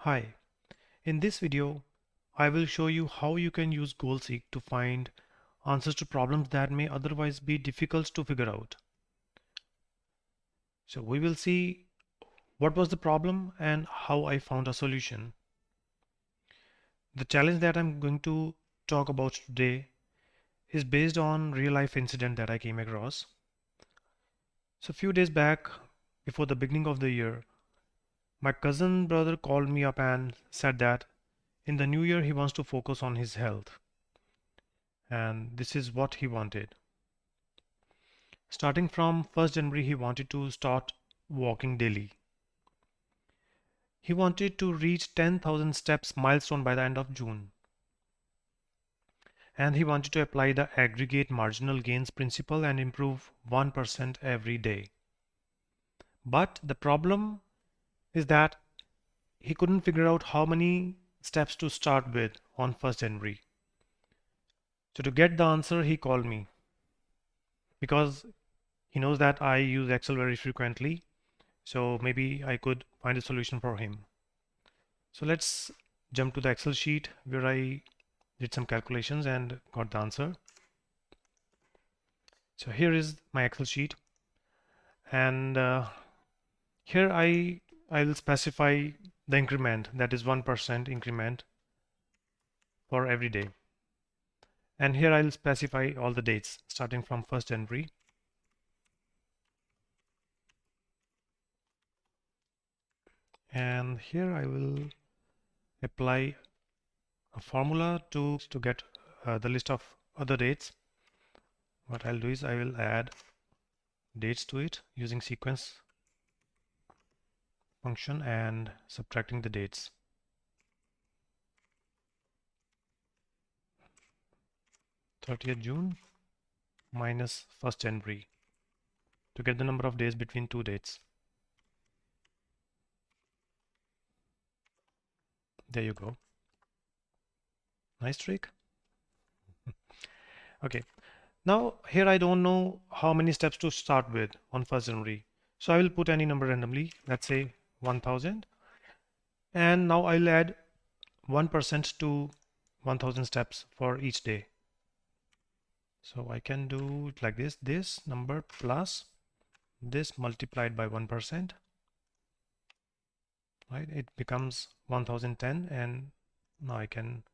Hi, in this video, I will show you how you can use GoalSeek to find answers to problems that may otherwise be difficult to figure out. So we will see what was the problem and how I found a solution. The challenge that I'm going to talk about today is based on real life incident that I came across. So a few days back, before the beginning of the year, my cousin brother called me up and said that in the new year he wants to focus on his health. And this is what he wanted. Starting from 1st January, he wanted to start walking daily. He wanted to reach 10,000 steps milestone by the end of June. And he wanted to apply the aggregate marginal gains principle and improve 1% every day. But the problem is that he couldn't figure out how many steps to start with on 1st January. So to get the answer, he called me because he knows that I use Excel very frequently. So maybe I could find a solution for him. So let's jump to the Excel sheet where I did some calculations and got the answer. So here is my Excel sheet, and here I will specify the increment, that is 1% increment for every day. And here I'll specify all the dates starting from 1st January. And here I will apply a formula to get the list of other dates. What I'll do is I will add dates to it using sequence function and subtracting the dates. (30th June minus 1st January to get the number of days between two dates. There you go. Nice trick. Okay, now here I don't know how many steps to start with on 1st January. So I will put any number randomly, let's say 1000. And now I'll add 1% to 1000 steps for each day. So I can do it like this number plus this multiplied by 1%, right? It becomes 1010, and now I can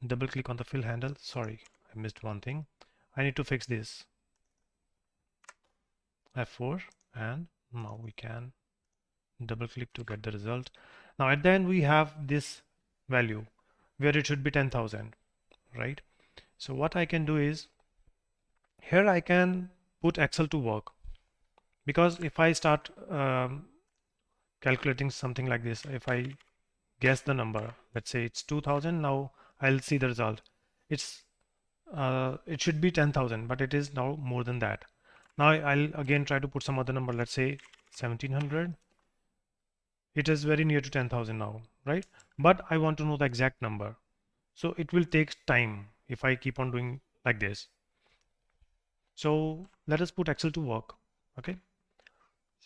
double click on the fill handle. Sorry, I missed one thing. I need to fix this. F4, and now we can double click to get the result. Now at the end we have this value where it should be 10,000, right? So what I can do is here I can put Excel to work, because if I start calculating something like this, if I guess the number, let's say it's 2000, now I'll see the result. It should be 10,000, but it is now more than that. Now I'll again try to put some other number, let's say 1700. It is very near to 10,000 now, right? But I want to know the exact number. So it will take time if I keep on doing like this. So let us put Excel to work. Okay.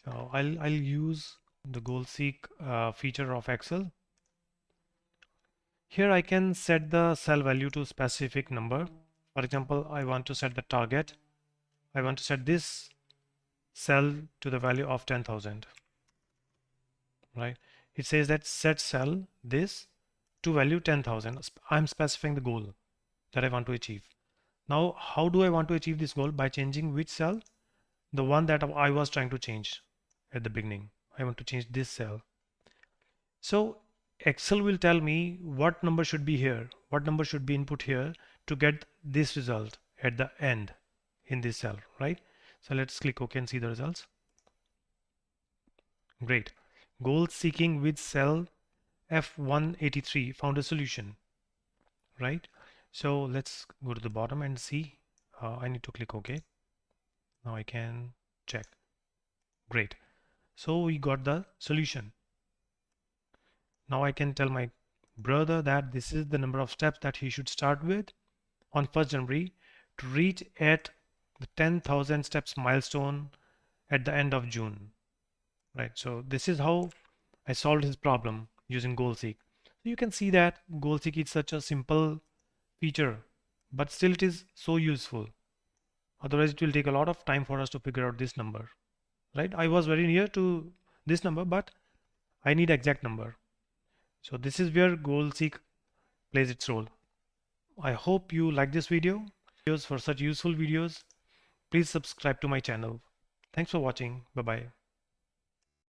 So I'll use the GoalSeek feature of Excel. Here I can set the cell value to specific number. For example, I want to set the target. I want to set this cell to the value of 10,000. Right? It says that set cell this to value 10,000. I'm specifying the goal that I want to achieve. Now, how do I want to achieve this goal? By changing which cell? The one that I was trying to change at the beginning. I want to change this cell. So Excel will tell me what number should be here, what number should be input here to get this result at the end in this cell, right? So let's click OK and see the results. Great. Goal seeking with cell F183 found a solution, right? So let's go to the bottom and see. I need to click OK. Now I can check. Great. So we got the solution. Now I can tell my brother that this is the number of steps that he should start with on 1st January to reach at the 10,000 steps milestone at the end of June. Right. So this is how I solved his problem using GoalSeek. So you can see that goal seek is such a simple feature, but still it is so useful. Otherwise, it will take a lot of time for us to figure out this number, right? I was very near to this number, but I need exact number. So this is where goal seek plays its role. I hope you like this video. For such useful videos, please subscribe to my channel. Thanks for watching. Bye bye.